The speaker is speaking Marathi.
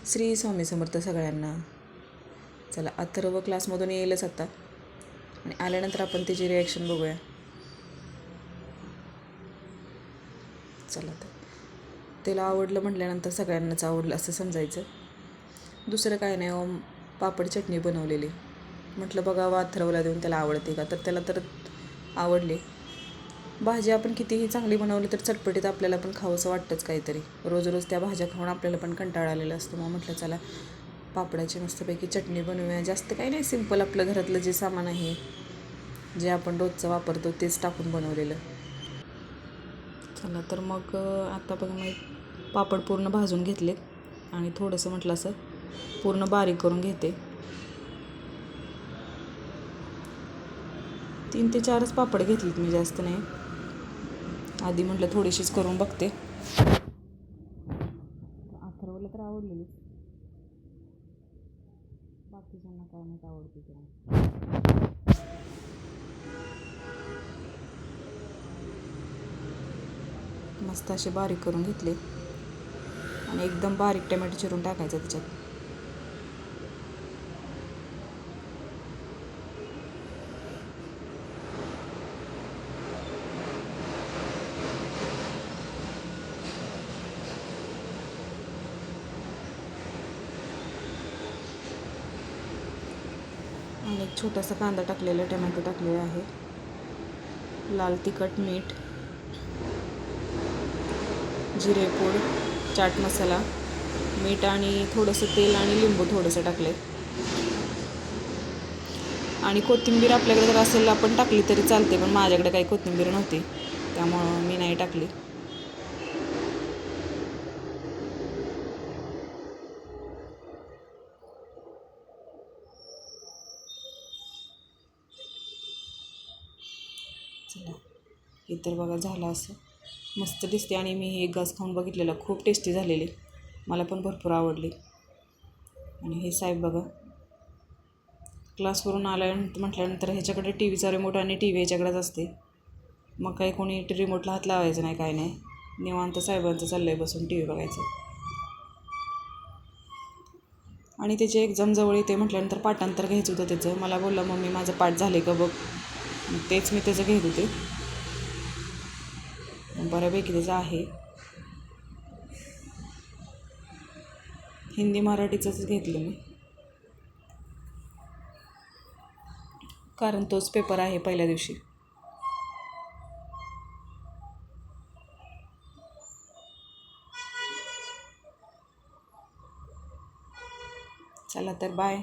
श्री स्वामी समर्थ सगळ्यांना. चला, अथर्व क्लासमधून येईलच आता आणि आल्यानंतर आपण त्याची रिॲक्शन बघूया. चला, तर त्याला आवडलं म्हटल्यानंतर सगळ्यांनाच आवडलं असं समजायचं. दुसरं काय नाही, पापड चटणी बनवलेली. म्हटलं बघावं अथर्वला देऊन त्याला आवडते का, तर त्याला तर आवडली. भाजी आपण कितीही चांगली बनवली तर चटपटीत आपल्याला पण खावंसं वाटतंच काहीतरी. रोज रोज त्या भाज्या खाऊन आपल्याला पण कंटाळा आलेला असतो. मग म्हटलं चला पापडाची मस्तपैकी चटणी बनवूया. जास्त काही नाही, सिंपल आपलं घरातलं जे सामान आहे, जे आपण रोजचं वापरतो तेच टाकून बनवलेलं. चला, तर मग आता बघा, मी पापड पूर्ण भाजून घेतलेत आणि थोडंसं म्हटलं असं पूर्ण बारीक करून घेते. 3 ते 4च पापड घेतलेत मी, जास्त नाही. आधी म्हटलं थोडीशीच करून बघते. अथर्वला तर आवडलेली, बाकीच्यांना काय माहीत आवडते की नाही. मस्त असे बारीक करून घेतले आणि एकदम बारीक टमॅटो चिरून टाकायचं त्याच्यात. आणि एक छोटासा कांदा टाकलेला, टमॅटो टाकलेला आहे. लाल तिखट, मीठ, जिरेपूड, चाट मसाला, मीठ आणि थोडंसं तेल आणि लिंबू थोडंसं टाकले. आणि कोथिंबीर आपल्याकडे जर असेल आपण टाकली तरी चालते, पण माझ्याकडे काही कोथिंबीर नव्हती त्यामुळं मी नाही टाकली. चला, हे तर बघा झालं असं मस्त दिसते. आणि मी एक घास खाऊन बघितलेलं, खूप टेस्टी झालेली, मला पण भरपूर आवडली. आणि हे साहेब बघा क्लासवरून आल्यानंतर म्हटल्यानंतर ह्याच्याकडे टी व्हीचा रिमोट आणि टी व्ही ह्याच्याकडेच असते. मग काही कोणी रिमोटला हात लावायचं नाही, काय नाही, निवांत साहेबांचं चाललं आहे बसून टी व्ही बघायचं. आणि त्याची एक्झाम जवळ येते म्हटल्यानंतर पाठांतर घ्यायचं होतं त्याचं. मला बोलला मम्मी माझं पाठ झाले का बघ, तेच मी त्याचं घेत होते. बऱ्यापैकी त्याचं आहे, हिंदी मराठीचंच घेतलं मी, कारण तोच पेपर आहे पहिल्या दिवशी. चला तर बाय.